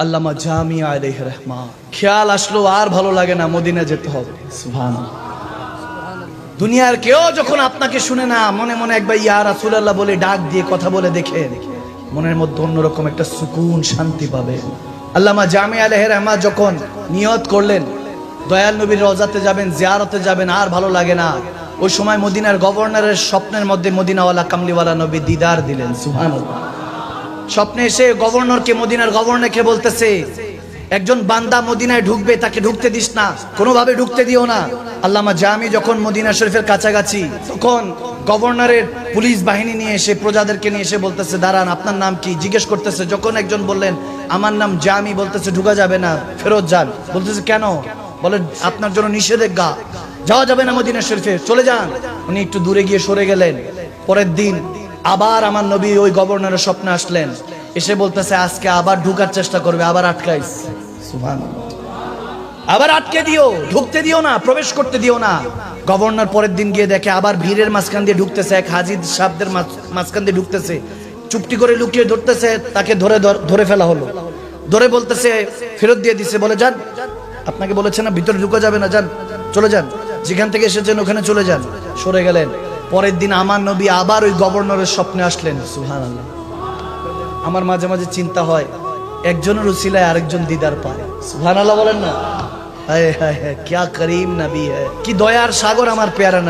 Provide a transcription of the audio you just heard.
আল্লামা জামিয়া আলাইহির রহমা। খেয়াল আসলো আর ভালো লাগে না, মদিনা যেতে হবে। সুবহানাল্লাহ। দুনিয়ার কেউ যখন আপনাকে শুনে না, মনে মনে একবার ইয়া রাসূলুল্লাহ বলে ডাক দিয়ে কথা বলে দেখে, মনের মধ্যে অন্যরকম একটা সুকুন, শান্তি পাবে। আল্লামা জামিয়া আলাইহির রহমা যখন নিয়ত করলেন দয়াল নবীর রওজাতে যাবেন, জিয়ারতে যাবেন, আর ভালো লাগে না, ওই সময় মদিনার গভর্নরের স্বপ্নের মধ্যে মদিনাওয়ালা কামলিওয়ালা নবী দিদার দিলেন। সুবহানাল্লাহ। স্বপ্নে এসে গভর্নরকে, মদিনার গভর্নরকে বলতেছে, একজন বান্দা মদিনায় ঢুকবে, তাকে ঢুকতে দিস না, কোনোভাবে ঢুকতে দিও না। আল্লামা জামি যখন মদিনা শরীফের কাছাকাছি, তখন গভর্নরের পুলিশ বাহিনী নিয়ে এসে, প্রজাদেরকে নিয়ে এসে বলতেছে, দাঁড়ান, আপনার নাম কি জিজ্ঞেস করতেছে। যখন একজন বললেন আমার নাম জামি, বলতেছে ঢুকা যাবে না, ফেরত যান। বলতেছে কেন? বলে আপনার জন্য নিষেধাজ্ঞা, যাওয়া যাবে না মদিনা শরীফে, চলে যান। উনি একটু দূরে গিয়ে সরে গেলেন। পরের দিন আবার আমার নবী ওই গভর্নরের স্বপ্নে আসলেন, এসে বলতেছে আজকে আবার ঢুকার চেষ্টা করবে, আবার আটকাইস। সুবহানাল্লাহ। আবার আটকে দিও, ঢুকতে দিও না, প্রবেশ করতে দিও না। গভর্নর পরের দিন গিয়ে দেখে আবার ভিড়ের মাঝখান দিয়ে ঢুকতেছে, এক হাজী সাহেবদের মাঝখান দিয়ে ঢুকতেছে, চুপটি করে লুকিয়ে ধরতেছে, তাকে ধরে ফেলা হলো। ধরে বলতেছে, ফেরত দিয়ে দিছে, বলে যান, আপনাকে বলেছে না ভিতরে ঢুকা যাবে না, যান, চলে যান, যেখান থেকে এসেছেন ওখানে চলে যান। সরে গেলেন। পরের দিন আমার নবী আবার ওই গভর্নরের স্বপ্নে আসলেন। সুবহানাল্লাহ। আমার মাঝে মাঝে চিন্তা হয়, একজনের উসিলায় আরেকজন দিদার পায়। সুবহানাল্লাহ বলেন না? হায় হায় হায়, क्या करीम नबी है, কি দয়ার সাগর আমার পেয়ারা নবী।